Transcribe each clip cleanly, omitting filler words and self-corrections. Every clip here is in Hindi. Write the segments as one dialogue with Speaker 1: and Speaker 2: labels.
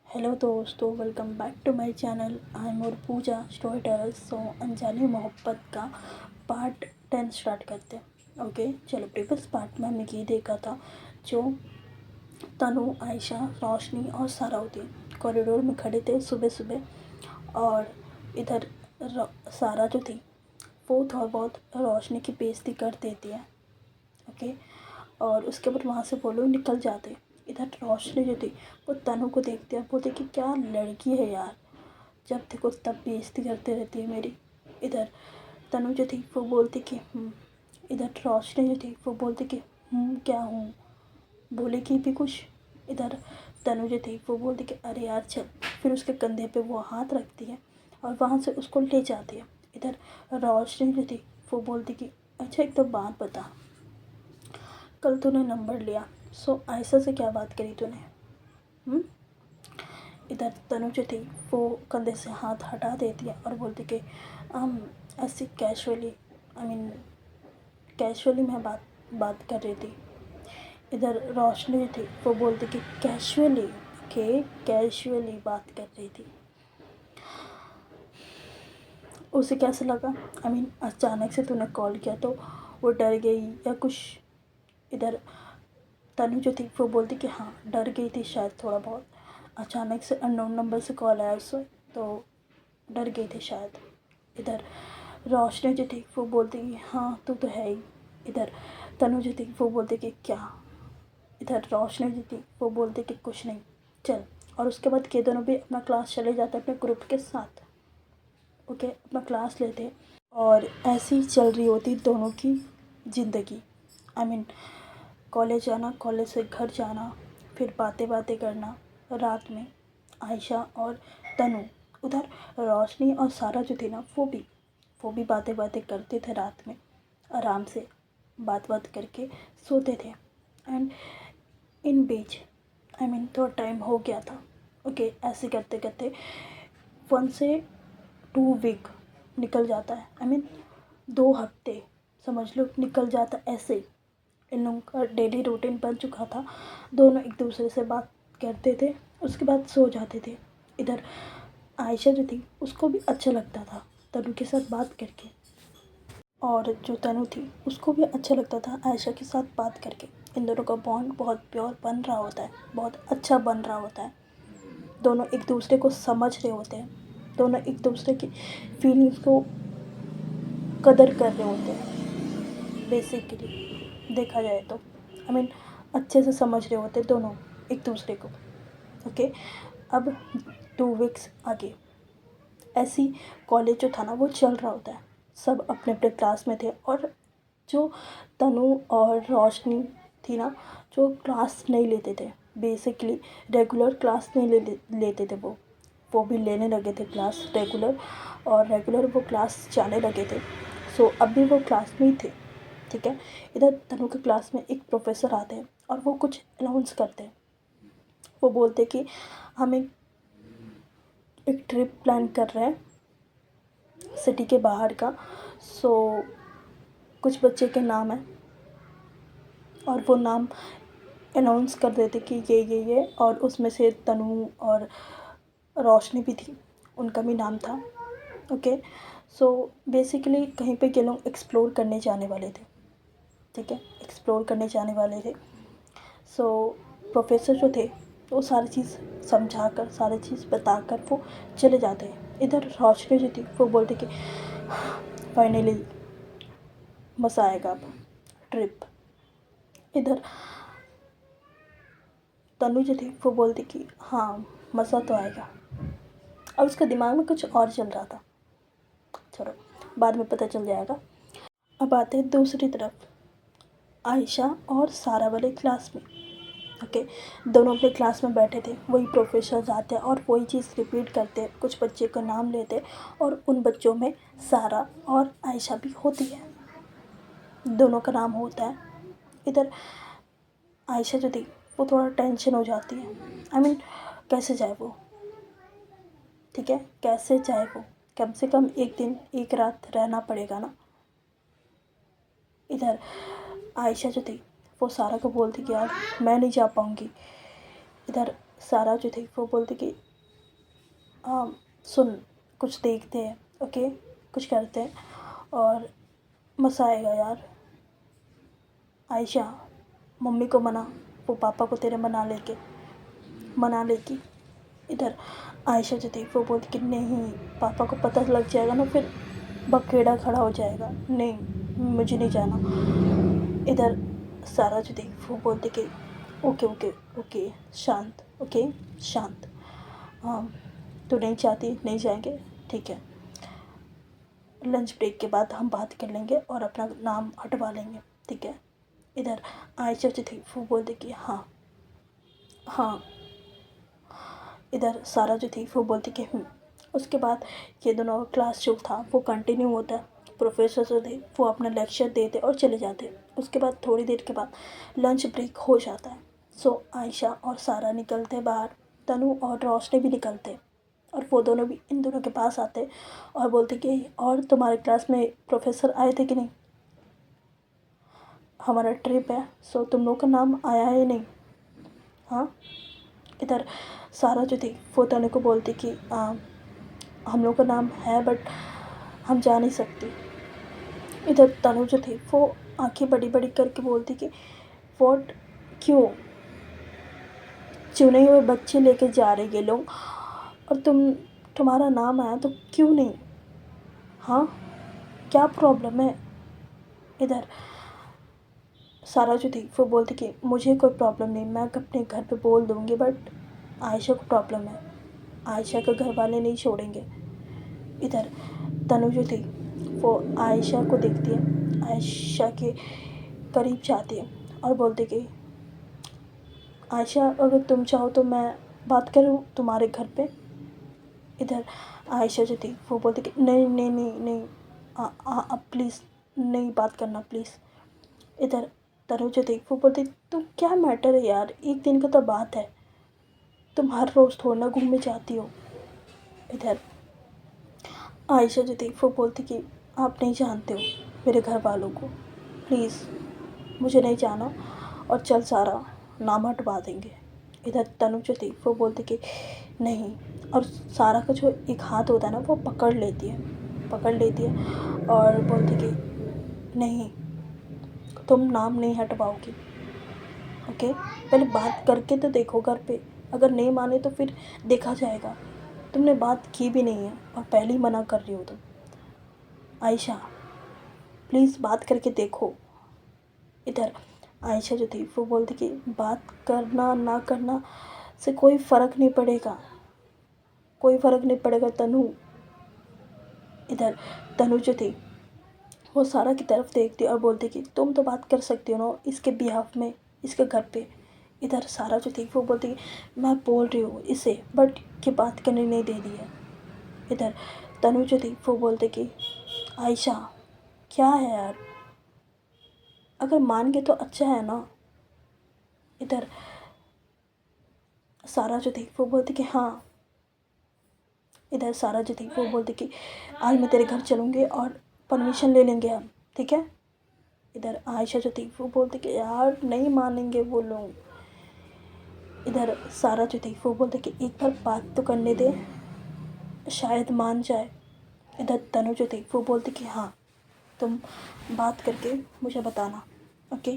Speaker 1: हेलो दोस्तों, welcome back to my channel. I am और पूजा स्टोरी टेलर। सो अनजानी मोहब्बत का पार्ट 10 स्टार्ट करते हैं। ओके चलो, प्रीवियस पार्ट में हमने ये देखा था जो तनु, आयशा, रोशनी और सारा होती कॉरिडोर में खड़े थे सुबह सुबह। और इधर सारा जो थी वो थोड़ा बहुत रोशनी की बेइज्जती कर देती है। ओके, और उसके बाद वहाँ से वो लोग निकल जाते। इधर रोशनी जो थी वो तनु को देखती है, बोलती कि क्या लड़की है यार, जब देखो तब बेइज्जती करते रहती है मेरी। इधर तनु जो थी वो बोलती कि इधर रोशनी जो थी वो बोलती कि क्या हूँ, बोलेगी भी कुछ। इधर तनु जो थी वो बोलती कि अरे यार चल। फिर उसके कंधे पे वो हाथ रखती है और वहाँ से उसको ले जाती है। इधर रोशनी जो थी वो बोलती कि अच्छा एक तो बात बता, कल तूने नंबर लिया सो आयशा से क्या बात करी तूने? इधर तनु जो थी वो कंधे से हाथ हटा देती है और बोलती कि हम ऐसे कैजुअली कैजुअली मैं बात कर रही थी। इधर रोशनी जो थी वो बोलती कि कैजुअली बात कर रही थी। उसे कैसा लगा? अचानक से तूने कॉल किया तो वो डर गई या कुछ? इधर तनु जो थी वो बोलती कि हाँ डर गई थी शायद थोड़ा बहुत, अचानक से अननोन नंबर से कॉल आया उससे तो डर गई थी शायद। इधर रोशनी जो थी वो बोलती कि हाँ तू तो है ही। इधर तनु जो थी वो बोलती कि क्या? इधर रोशनी जो थी वो बोलती कि कुछ नहीं, चल। और उसके बाद ये दोनों भी अपना क्लास चले जाते अपने ग्रुप के साथ। ओके, अपना क्लास लेते और ऐसी ही चल रही होती दोनों की ज़िंदगी। कॉलेज जाना, कॉलेज से घर जाना, फिर बातें बातें करना रात में। आयशा और तनु, उधर रोशनी और सारा जो थी ना वो भी बातें बातें करते थे रात में, आराम से बात करके सोते थे। एंड इन बीच थोड़ा टाइम हो गया था। ओके, ऐसे करते करते 1 से 2 वीक निकल जाता है। 2 हफ्ते समझ लो निकल जाता ऐसे ही। इन लोगों का डेली रूटीन बन चुका था, दोनों एक दूसरे से बात करते थे, उसके बाद सो जाते थे। इधर आयशा जो थी उसको भी अच्छा लगता था तनु के साथ बात करके, और जो तनु थी उसको भी अच्छा लगता था आयशा के साथ बात करके। इन दोनों का बॉन्ड बहुत प्योर बन रहा होता है, बहुत अच्छा बन रहा होता है। दोनों एक दूसरे को समझ रहे होते हैं, दोनों एक दूसरे की फीलिंग्स को कदर कर रहे होते हैं। बेसिकली देखा जाए तो अच्छे से समझ रहे होते दोनों एक दूसरे को। ओके, अब 2 वीक्स आगे ऐसी कॉलेज जो था ना वो चल रहा होता है, सब अपने अपने क्लास में थे। और जो तनु और रोशनी थी ना, जो क्लास नहीं लेते थे, बेसिकली रेगुलर क्लास नहीं लेते थे, वो भी लेने लगे थे क्लास रेगुलर, और रेगुलर वो क्लास जाने लगे थे। सो अब भी वो क्लास में ही थे। ठीक है, इधर तनु के क्लास में एक प्रोफेसर आते हैं और वो कुछ अनाउंस करते हैं। वो बोलते कि हम एक ट्रिप प्लान कर रहे हैं सिटी के बाहर का। सो कुछ बच्चे के नाम है और वो नाम अनाउंस कर देते कि ये, और उसमें से तनु और रोशनी भी थी, उनका भी नाम था। ओके, सो बेसिकली कहीं पे ये लोग एक्सप्लोर करने जाने वाले थे। ठीक है, एक्सप्लोर करने जाने वाले थे। सो प्रोफेसर जो थे वो सारी चीज़ समझा कर, सारी चीज़ बता कर वो चले जाते हैं। इधर रोशनी जो थी वो बोलती कि फाइनली मज़ा आएगा अब, ट्रिप। इधर तनु जो थी वो बोलती कि हाँ मज़ा तो आएगा। अब उसके दिमाग में कुछ और चल रहा था, चलो बाद में पता चल जाएगा। अब आते हैं दूसरी तरफ, आयशा और सारा वाले क्लास में। ओके, दोनों अपने क्लास में बैठे थे, वही प्रोफेसर आते हैं और वही चीज़ रिपीट करते हैं, कुछ बच्चे का नाम लेते और उन बच्चों में सारा और आयशा भी होती है, दोनों का नाम होता है। इधर आयशा जो थी वो थोड़ा टेंशन हो जाती है। कैसे जाए वो? ठीक है, कैसे जाए वो? कम से कम एक दिन एक रात रहना पड़ेगा ना। इधर आयशा जो थी वो सारा को बोलती कि यार मैं नहीं जा पाऊँगी। इधर सारा जो थी वो बोलती कि सुन, कुछ देखते हैं, ओके, कुछ करते हैं और मज़ा आएगा यार। आयशा, मम्मी को मना, वो पापा को तेरे मना लेगी। इधर आयशा जो थी वो बोलती कि नहीं, पापा को पता लग जाएगा ना, फिर बखेड़ा खड़ा हो जाएगा, नहीं मुझे नहीं जाना। इधर सारा जो थी वो बोलती कि ओके ओके ओके, शांत, ओके शांत, हाँ तू नहीं चाहती, नहीं जाएंगे, ठीक है, लंच ब्रेक के बाद हम बात कर लेंगे और अपना नाम हटवा लेंगे, ठीक है। इधर आयशा जो थी वो बोलती कि हाँ हाँ। इधर सारा जो थी वो बोलती कि उसके बाद ये दोनों क्लास जो था वो कंटिन्यू होता है। प्रोफेसर जो थे वो अपना लेक्चर देते और चले जाते। उसके बाद थोड़ी देर के बाद लंच ब्रेक हो जाता है। सो आयशा और सारा निकलते बाहर, तनु और रोशनी भी निकलते और वो दोनों भी इन दोनों के पास आते और बोलते कि और तुम्हारे क्लास में प्रोफेसर आए थे कि नहीं, हमारा ट्रिप है, सो तुम लोग का नाम आया है नहीं, हाँ। इधर सारा जो थी वो तनु को बोलती कि हम लोग का नाम है बट हम जा नहीं सकती। इधर तनु जो थी वो आंखें बड़ी बड़ी करके बोलती कि वॉट, क्यों, चुने हुए बच्चे लेके जा रहे ये लोग और तुम्हारा नाम आया तो क्यों नहीं, हाँ क्या प्रॉब्लम है। इधर सारा जो थी वो बोलती कि मुझे कोई प्रॉब्लम नहीं, मैं अपने घर पे बोल दूँगी, बट आयशा को प्रॉब्लम है, आयशा के घर वाले नहीं छोड़ेंगे। इधर तनु जो थी वो आयशा को देखती है, आयशा के करीब जाती है और बोलती कि आयशा, अगर तुम चाहो तो मैं बात करूँ तुम्हारे घर पे। इधर आयशा जो थी वो बोलती कि नहीं नहीं नहीं नहीं, प्लीज़ नहीं बात करना प्लीज़। इधर तनु जो थी वो बोलती तुम क्या मैटर है यार, एक दिन का तो बात है, तुम हर रोज़ थोड़ा ना घूमने जाती हो। इधर आयशा जो थी वो बोलती कि आप नहीं जानते हो मेरे घर वालों को, प्लीज़ मुझे नहीं जाना और चल सारा, नाम हटवा देंगे। इधर तनु जो थी वो बोलती कि नहीं, और सारा का जो एक हाथ होता है ना वो पकड़ लेती है और बोलती कि नहीं, तुम नाम नहीं हटवाओगी, ओके, पहले बात करके तो देखो घर पे, अगर नहीं माने तो फिर देखा जाएगा। तुमने बात की भी नहीं है और पहले ही मना कर रही हो तुम। आयशा प्लीज़ बात करके देखो। इधर आयशा जो थी वो बोलती कि बात करना ना करना से कोई फ़र्क नहीं पड़ेगा, कोई फ़र्क नहीं पड़ेगा तनु। इधर तनु जो थी वो सारा की तरफ देखती और बोलती कि तुम तो बात कर सकती हो ना इसके बिहाफ में, इसके घर पे। इधर सारा जो थी वो बोलती कि मैं बोल रही हूँ इसे, बट ये बात करने नहीं दे रही है। इधर तनु जो थी वो बोलती कि आयशा क्या है यार, अगर मान गए तो अच्छा है ना। इधर सारा जो थी वो बोलती कि हाँ। इधर सारा जो थी वो बोलती कि आज मैं तेरे घर चलूँगी और परमिशन ले लेंगे हम, ठीक है। इधर आयशा जो थी वो बोलती कि यार नहीं मानेंगे वो लोग। इधर सारा जो थी वो बोलती कि एक बार बात तो करने दे, शायद मान जाए। इधर तनु जो थी वो बोलती कि हाँ तुम बात करके मुझे बताना, ओके।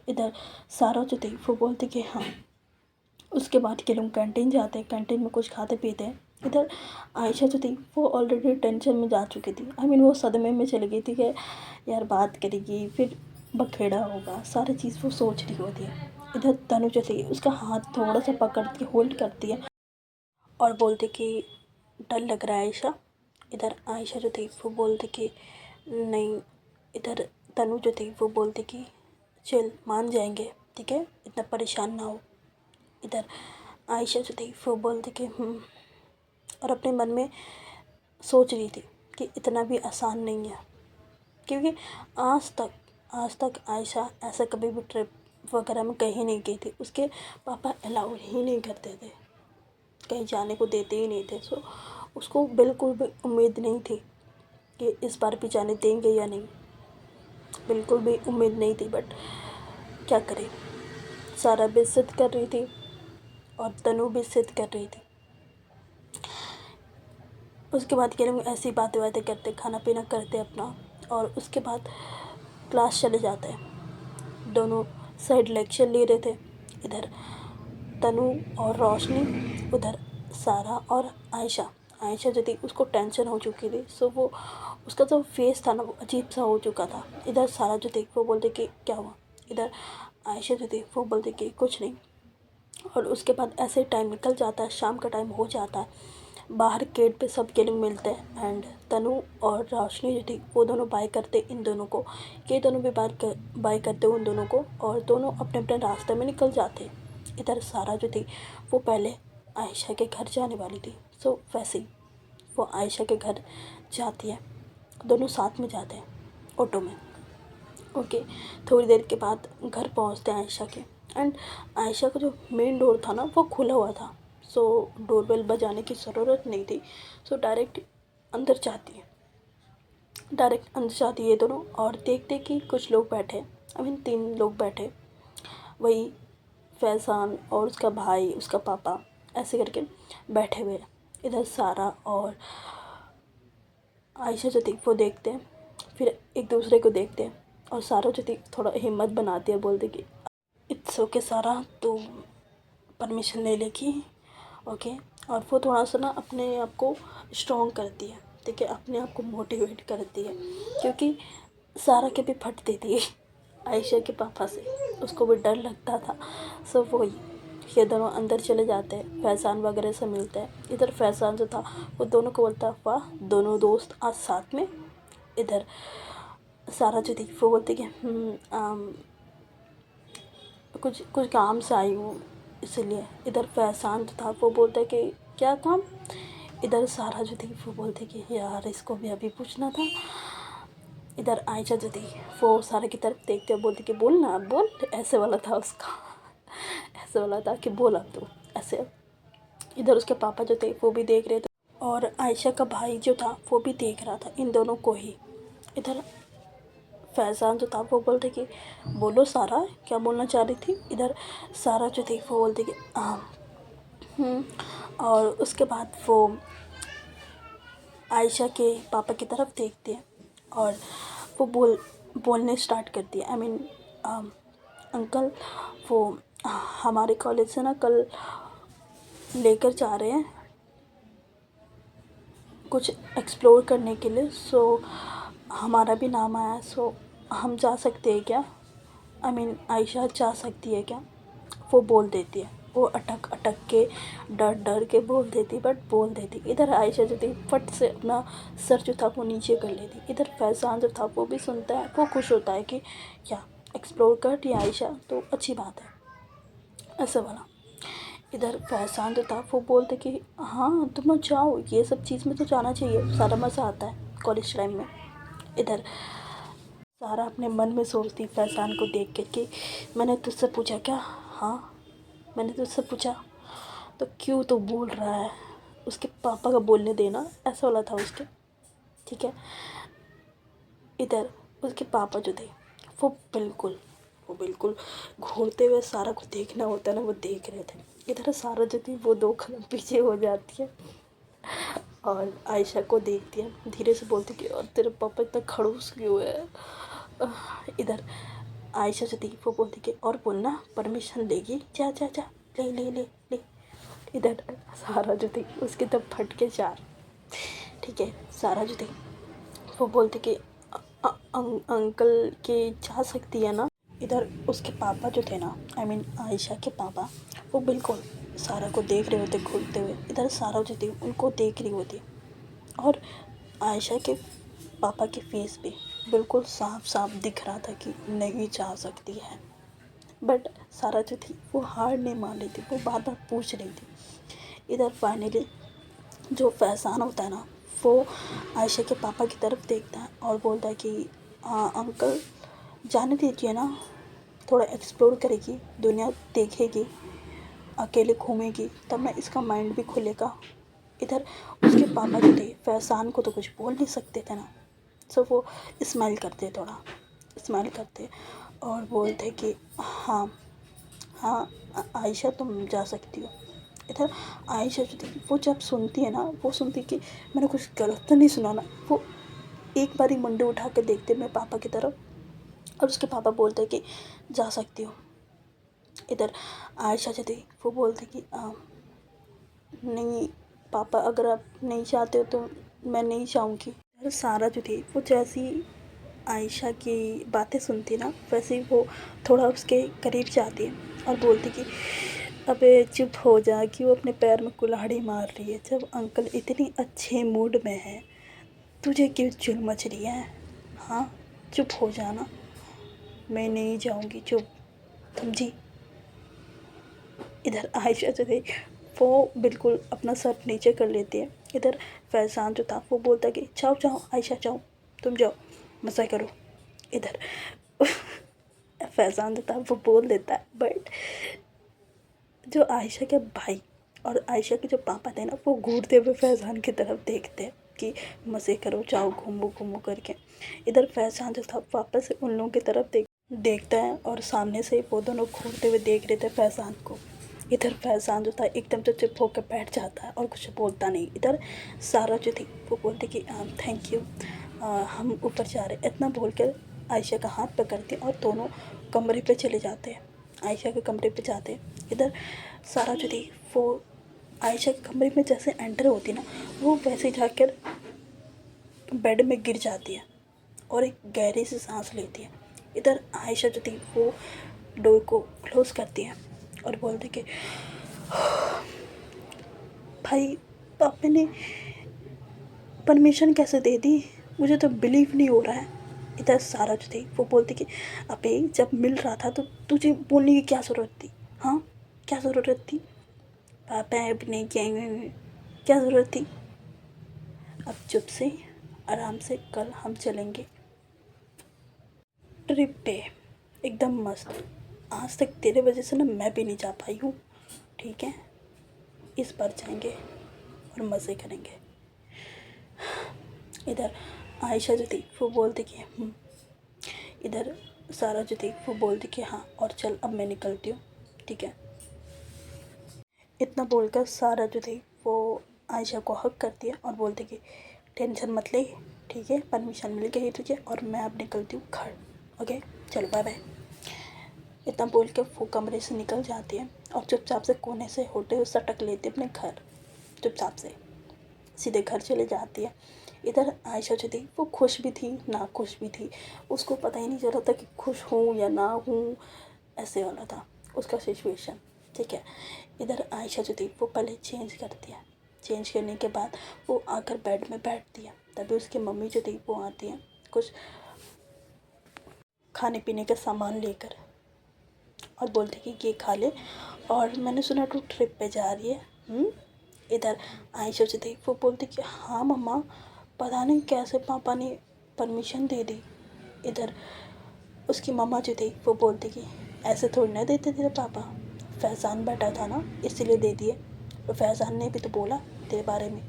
Speaker 1: इधर सारा जो थी वो बोलती कि हाँ। उसके बाद के लोग कैंटीन जाते हैं, कैंटीन में कुछ खाते पीते हैं। इधर आयशा जो थी वो ऑलरेडी टेंशन में जा चुकी थी, वो सदमे में चली गई थी कि यार बात करेगी फिर बखेड़ा होगा, सारी चीज़ वो सोच रही होती है। इधर तनु जो थी उसका हाथ थोड़ा सा पकड़ के होल्ड करती है और बोलती कि डर लग रहा है आयशा। इधर आयशा जो थी वो बोलती कि नहीं। इधर तनु जो थी वो बोलती कि चल मान जाएंगे, ठीक है, इतना परेशान ना हो। इधर आयशा जो थी वो बोलती कि और अपने मन में सोच रही थी कि इतना भी आसान नहीं है, क्योंकि आज तक आयशा ऐसा कभी भी ट्रिप वगैरह में कहीं नहीं गई थी। उसके पापा अलाउ ही नहीं करते थे, कहीं जाने को देते ही नहीं थे। सो उसको बिल्कुल भी उम्मीद नहीं थी कि इस बार भी जाने देंगे या नहीं, बिल्कुल भी उम्मीद नहीं थी। बट क्या करें, सारा बेइज्जत कर रही थी और तनु भी जिद कर रही थी। उसके बाद ये लोग ऐसी बातें करते, खाना पीना करते अपना, और उसके बाद क्लास चले जाते हैं। दोनों साइड लेक्चर ले रहे थे, इधर तनु और रोशनी, उधर सारा और आयशा। आयशा जो थी उसको टेंशन हो चुकी थी, सो वो उसका जो फेस था ना वो अजीब सा हो चुका था। इधर सारा जो थी वो बोलते कि क्या हुआ, इधर आयशा जो थी वो बोलते कि कुछ नहीं। और उसके बाद ऐसे टाइम निकल जाता है, शाम का टाइम हो जाता है। बाहर गेट पे सब के लोग मिलते हैं एंड तनु और रोशनी जो थी वो दोनों बाय करते इन दोनों को, ये दोनों भी बाय करते उन दोनों को, और दोनों अपने अपने रास्ते में निकल जाते। इधर सारा जो थी वो पहले आयशा के घर जाने वाली थी, सो वैसे ही वो आयशा के घर जाती है। दोनों साथ में जाते हैं ऑटो में। ओके, थोड़ी देर के बाद घर पहुंचते हैं आयशा के, एंड आयशा का जो मेन डोर था ना वो खुला हुआ था, सो डोरबेल बजाने की ज़रूरत नहीं थी। सो डायरेक्ट अंदर जाती है, ये दोनों, और देखते कि कुछ लोग बैठे, आई मीन 3 लोग बैठे, वही फैज़ान और उसका भाई, उसका पापा, ऐसे करके बैठे हुए हैं। इधर सारा और आयशा जो थी वो देखते हैं, फिर एक दूसरे को देखते हैं, और सारा जो थी थोड़ा हिम्मत बनाती है, बोलते कि इट्स ओके सारा, तो परमिशन ले लेगी। ओके, और वो थोड़ा सा ना अपने आप को स्ट्रॉन्ग करती है, ठीक है, अपने आप को मोटिवेट करती है, क्योंकि सारा के भी फटती थी आयशा के पापा से, उसको भी डर लगता था। सो वही ये दोनों अंदर चले जाते हैं, फैज़ान वगैरह से मिलते हैं। इधर फैज़ान जो था वो दोनों को बोलता, वाह दोनों दोस्त आज साथ में। इधर सारा जो थी वो बोलती कि कुछ कुछ काम से आई हूँ इसलिए। इधर फैज़ान जो था वो बोलता है कि क्या काम। इधर सारा जो थी वो बोलती कि यार इसको भी अभी पूछना था। इधर आयशा जो थी वो सारा की तरफ देखते हुए बोलती कि बोल ना बोल, ऐसे वाला था उसका ऐसे वाला था कि बोला तो ऐसे। इधर उसके पापा जो थे वो भी देख रहे थे, और आयशा का भाई जो था वो भी देख रहा था इन दोनों को ही। इधर फैज़ान जो था वो बोलते कि बोलो सारा, क्या बोलना चाह रही थी। इधर सारा जो थी वो बोलती कि और उसके बाद वो आयशा के पापा की तरफ देखती है, और वो बोलने स्टार्ट करती है, आई मीन अंकल, वो हमारे कॉलेज से ना कल लेकर जा रहे हैं कुछ एक्सप्लोर करने के लिए, सो हमारा भी नाम आया, सो हम जा सकते हैं क्या, आई मीन आयशा जा सकती है क्या। वो बोल देती है, वो अटक अटक के डर के बोल देती, बट बोल देती। इधर आयशा जो थी फट से अपना सर जो था वो नीचे कर लेती। इधर फैज़ान जो था वो भी सुनता है, वो खुश होता है कि क्या एक्सप्लोर कर रही आयशा, तो अच्छी बात है, ऐसा वाला। इधर फैज़ान जो था वो बोलते कि हाँ तुम लोग जाओ, ये सब चीज़ में तो जाना चाहिए, सारा मज़ा आता है कॉलेज टाइम में। इधर सारा अपने मन में सोचती फैज़ान को देख कर कि मैंने तुझसे पूछा क्या, हाँ मैंने तुझसे पूछा, तो क्यों तो बोल रहा है, उसके पापा का बोलने देना, ऐसा वाला था उसके, ठीक है। इधर उसके पापा जो थे वो बिल्कुल घूरते हुए सारा को देखना होता है ना, वो देख रहे थे। इधर सारा जो थी वो 2 कदम पीछे हो जाती है, और आयशा को देखती है, धीरे से बोलती कि और तेरे पापा इतना खड़ूस क्यों है। इधर आयशा जो थी वो बोलती कि और बोलना परमिशन लेगी, जा जा जा, ले ले ले ले। इधर सारा जो थी उसकी तब फट के चार, ठीक है। सारा जो थी वो बोलती कि अंकल के जा सकती है ना। इधर उसके पापा जो थे ना, आई मीन आयशा के पापा, वो बिल्कुल सारा को देख रहे होते घूरते हुए। इधर सारा जो थी उनको देख रही होती, और आयशा के पापा के फेस पे बिल्कुल साफ साफ दिख रहा था कि नहीं जा सकती है, बट सारा जो थी वो हार नहीं मान रही थी, वो बार बार पूछ रही थी। इधर फाइनली जो फैज़ान होता है ना वो आयशा के पापा की तरफ देखता है और बोलता है कि हाँ अंकल जाने दीजिए ना, थोड़ा एक्सप्लोर करेगी, दुनिया देखेगी, अकेले घूमेगी, तब ना इसका माइंड भी खुलेगा। इधर उसके पापा जो थे फैज़ान को तो कुछ बोल नहीं सकते थे ना, सो वो स्माइल करते, थोड़ा स्माइल करते और बोलते कि हाँ हाँ आयशा तुम जा सकती हो। इधर आयशा जो थी वो जब सुनती है ना, वो सुनती कि मैंने कुछ गलत तो नहीं सुना ना, वो एक बारी मुंडे उठा कर देखते मेरे पापा की तरफ, और उसके पापा बोलते कि जा सकती हो। इधर आयशा जो थी वो बोलती कि नहीं पापा, अगर आप नहीं चाहते हो तो मैं नहीं चाहूँगी। सारा जो थी वो जैसी आयशा की बातें सुनती ना, वैसे ही वो थोड़ा उसके करीब जाती है और बोलती कि अबे चुप हो जा, क्यों अपने पैर में कुल्हाड़ी मार रही है, जब अंकल इतनी अच्छे मूड में है, तुझे क्यों चुल मच रही है। हाँ चुप हो जाना, मैं नहीं जाऊँगी, चुप, समझी। इधर आयशा जो थी वो बिल्कुल अपना सर नीचे कर लेती है। इधर फैज़ान जो था वो बोलता है कि जाओ जाओ आयशा जाओ, तुम जाओ मज़ा करो। इधर फैज़ान जो था वो बोल देता है, बट जो आयशा के भाई और आयशा के जो पापा थे ना, वो घूरते हुए फैज़ान की तरफ देखते हैं कि मज़े करो, जाओ घूमो घूमो करके। इधर फैज़ान जो था वापस से उन लोगों की तरफ देखता है और सामने से वो दोनों घूरते हुए देख रहे थे फैज़ान को। इधर फैज़ान जो था एकदम से चुप होकर बैठ जाता है और कुछ बोलता नहीं। इधर सारा जो थी वो बोलती कि थैंक यू, हम ऊपर जा रहे, इतना बोलकर आयशा का हाथ पकड़ते और दोनों कमरे पे चले जाते हैं, आयशा के कमरे पे जाते हैं। इधर सारा जो थी वो आयशा के कमरे में जैसे एंटर होती ना, वो वैसे जाकर बेड में गिर जाती है और एक गहरी सी सांस लेती है। इधर आयशा जो थी वो डोर को क्लोज़ करती है और बोलती कि भाई पापा ने परमिशन कैसे दे दी, मुझे तो बिलीव नहीं हो रहा है। इधर सारा जो थी वो बोलती कि अबे जब मिल रहा था तो तुझे बोलने की क्या ज़रूरत थी। हाँ क्या ज़रूरत थी, पापा अभी नहीं किए, क्या ज़रूरत थी। अब चुप से आराम से कल हम चलेंगे ट्रिप पे, एकदम मस्त। आज तक तेरे वजह से ना मैं भी नहीं जा पाई हूँ, ठीक है, इस बार जाएंगे और मज़े करेंगे। इधर आयशा जो थी वो बोलती कि इधर सारा जो थी वो बोलती कि हाँ और चल अब मैं निकलती हूँ, ठीक है। इतना बोलकर सारा जो थी वो आयशा को हक करती है और बोलती कि टेंशन मत ले, ठीक है, परमिशन मिल गई तुझे और मैं अब निकलती हूँ घर, ओके चलो बाय बाय। इतना बोल के वो कमरे से निकल जाती है और चुपचाप से कोने से होते हुए सटक लेती है अपने घर, चुपचाप से सीधे घर चले जाती है। इधर आयशा जो थी वो खुश भी थी ना खुश भी थी, उसको पता ही नहीं चल रहा था कि खुश हूँ या ना हूँ, ऐसे वाला था उसका सिचुएशन, ठीक है। इधर आयशा जो थी वो पहले चेंज करती है, चेंज करने के बाद वो आकर बेड में बैठती है, तभी उसकी मम्मी जो थी वो आती है कुछ खाने पीने का सामान लेकर और बोलती कि ये खा ले, और मैंने सुना तू ट्रिप पे जा रही है। इधर आयशा जो थी वो बोलती कि हाँ मम्मा, पता नहीं कैसे पापा ने परमिशन दे दी। इधर उसकी मम्मा जो थी वो बोलती कि ऐसे थोड़ी ना देते तेरे पापा, फैज़ान बैठा था ना इसीलिए दे दिए, और फैज़ान ने भी तो बोला तेरे बारे में,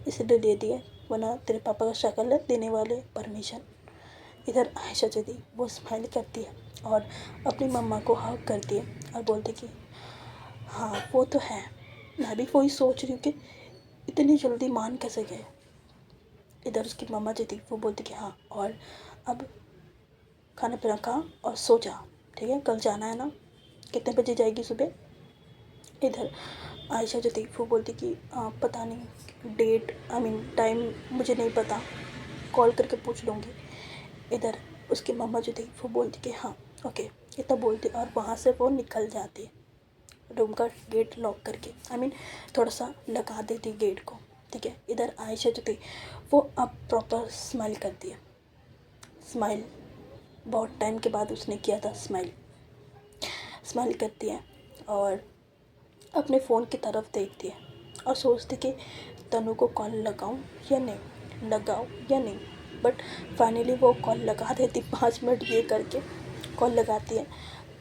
Speaker 1: इसलिए दे दिए, वरना तेरे पापा का शक्ल है देने वाले परमिशन। इधर आयशा जो थी वो स्माइल करती है और अपनी मम्मा को हग करती है और बोलती कि हाँ वो तो है, मैं भी वही सोच रही हूँ कि इतनी जल्दी मान कैसे गए। इधर उसकी मम्मा जो थी वो बोलती कि हाँ और अब खाना पीना खा और सो जा, ठीक है, कल जाना है ना, कितने बजे जाएगी सुबह। इधर आयशा जो थी वो बोलती कि पता नहीं डेट, आई मीन टाइम मुझे नहीं पता, कॉल करके पूछ लूँगी। इधर उसकी मम्मा जो थी वो बोलती कि हाँ ओके, इतना बोलती और वहाँ से वो निकल जाती है रूम का गेट लॉक करके, आई मीन थोड़ा सा लगा देती गेट को, ठीक है। इधर आयशा जो थी वो अब प्रॉपर स्माइल करती है, स्माइल बहुत टाइम के बाद उसने किया था स्माइल, स्माइल करती है और अपने फ़ोन की तरफ देखती है और सोचती कि तनु को कॉल लगाऊं या नहीं, लगाऊं या नहीं, बट फाइनली वो कॉल लगा देती, 5 मिनट ये करके कॉल लगाती है,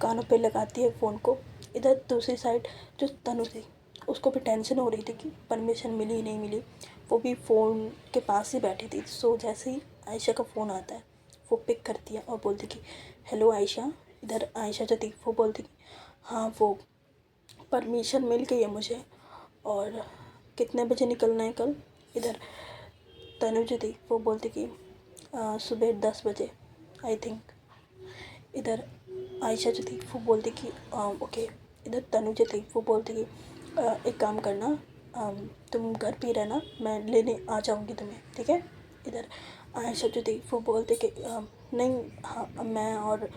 Speaker 1: कानों पे लगाती है फ़ोन को। इधर दूसरी साइड जो तनु थी उसको भी टेंशन हो रही थी कि परमिशन मिली नहीं मिली, वो भी फ़ोन के पास ही बैठी थी। सो जैसे ही आयशा का फ़ोन आता है वो पिक करती है और बोलती कि हेलो आयशा। इधर आयशा जो थी वो बोलती कि हाँ वो परमिशन मिल गई है मुझे और कितने बजे निकलना है कल। इधर तनु जो थी वो बोलती कि सुबह 10 बजे आई थिंक। इधर आयशा जो थी वो बोलती कि ओके। इधर तनु जो थी वो बोलती कि एक काम करना, तुम घर पे ही रहना, मैं लेने आ जाऊंगी तुम्हें, ठीक है। इधर आयशा जो थी वो बोलती कि नहीं, हाँ मैं और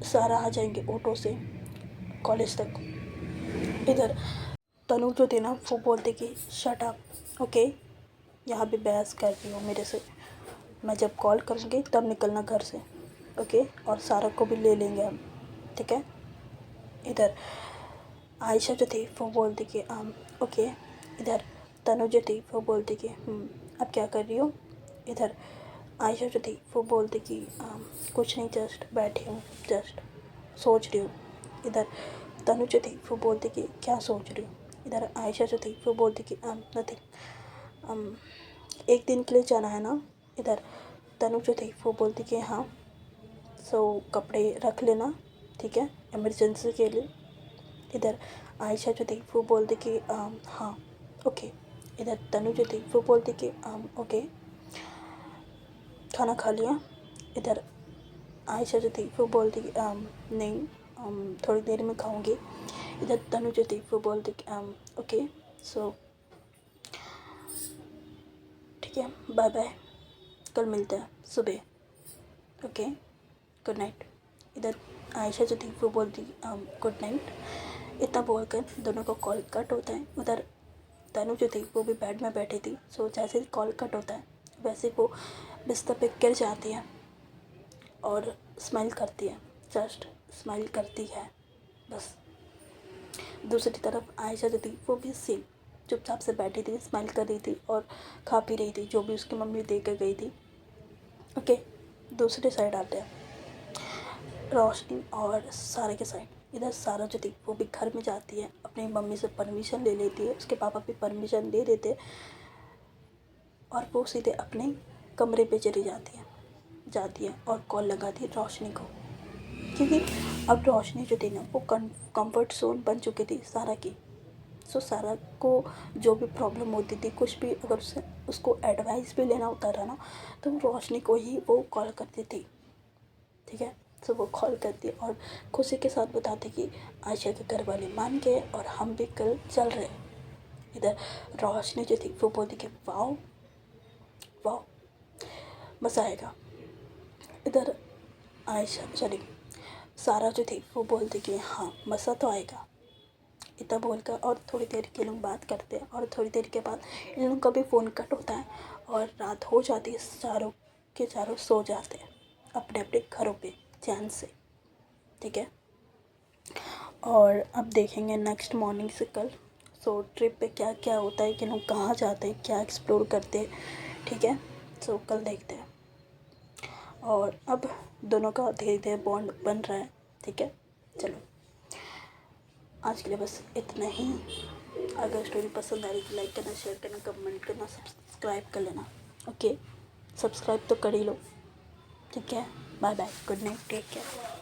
Speaker 1: सारा आ जाएंगे ऑटो से कॉलेज तक। इधर तनु जो थी ना वो बोलती कि शट अप, ओके, यहाँ भी बहस कर रही हो मेरे से, मैं जब कॉल करूँगी तब निकलना घर से, ओके, और सारा को भी ले लेंगे हम, ठीक है। इधर आयशा जो थी वो बोलती कि ओके। इधर तनु जो थी वो बोलती कि अब क्या कर रही हो। इधर आयशा जो थी वो बोलती कि कुछ नहीं, जस्ट बैठी हूँ, जस्ट सोच रही हूँ। इधर तनु जो थी वो बोलती कि क्या सोच रही हूँ। इधर आयशा जो थी वो बोलती कि नथिंग, एक दिन के लिए जाना है ना। इधर तनु जो थी वो बोलती कि हाँ, सो कपड़े रख लेना, ठीक है, इमरजेंसी के लिए। इधर आयशा जो थी वो बोलती कि हाँ ओके। इधर तनु जो थी वो बोलती कि ओके, खाना खा लिया। इधर आयशा जो थी वो बोलती कि नहीं, थोड़ी देर में खाऊंगी। इधर तनु जो थी वो बोलती कि ओके, सो ठीक है, बाय बाय, कल मिलते हैं सुबह, ओके, गुड नाइट। इधर आयशा जो थी वो बोलती गुड नाइट। इतना बोलकर दोनों का कॉल कट होता है। उधर तनु जो थी वो भी बेड में बैठी थी। सो जैसे ही कॉल कट होता है वैसे वो बिस्तर पे गिर जाती है और स्माइल करती है, जस्ट स्माइल करती है बस। दूसरी तरफ आयशा जो थी वो भी सेम चुपचाप से बैठी थी, स्माइल कर रही थी और खा पी रही थी जो भी उसकी मम्मी दे कर गई थी, ओके। दूसरी साइड आते हैं रोशनी और सारा के साइड। इधर सारा जो थी वो भी घर में जाती है, अपनी मम्मी से परमिशन ले लेती है, उसके पापा भी परमिशन दे देते और वो सीधे अपने कमरे पे चली जाती है और कॉल लगाती है रोशनी को, क्योंकि अब रोशनी जो थी ना वो कंफर्ट जोन बन चुकी थी सारा की। सो सारा को जो भी प्रॉब्लम होती थी, कुछ भी अगर उसको एडवाइस भी लेना होता था ना, तो रोशनी को ही वो कॉल करती थी, ठीक है। सो वो कॉल करती है और खुशी के साथ बताती कि आयशा के घर वाले मान गए और हम भी कल चल रहे हैं। इधर रोशनी जो थी वो बोलती कि वाओ वाओ, मज़ा आएगा। इधर आयशा सॉरी सारा जो थी वो बोलती कि हाँ मज़ा तो आएगा। इतना बोलकर और थोड़ी देर के लोग बात करते हैं और थोड़ी देर के बाद इन लोगों का भी फ़ोन कट होता है और रात हो जाती है, चारों के चारों सो जाते हैं अपने अपने घरों पे चैन से, ठीक है। और अब देखेंगे नेक्स्ट मॉर्निंग से कल सो ट्रिप पे क्या क्या होता है, कि लोग कहाँ जाते हैं, क्या एक्सप्लोर करते हैं, ठीक है। सो कल देखते हैं। और अब दोनों का धीरे धीरे बॉन्ड बन रहा है, ठीक है। चलो आज के लिए बस इतना ही। अगर स्टोरी पसंद आ रही तो लाइक करना, शेयर करना, कमेंट करना, सब्सक्राइब कर लेना, ओके। सब्सक्राइब तो कर ही लो, ठीक है। Bye bye, good night, take care.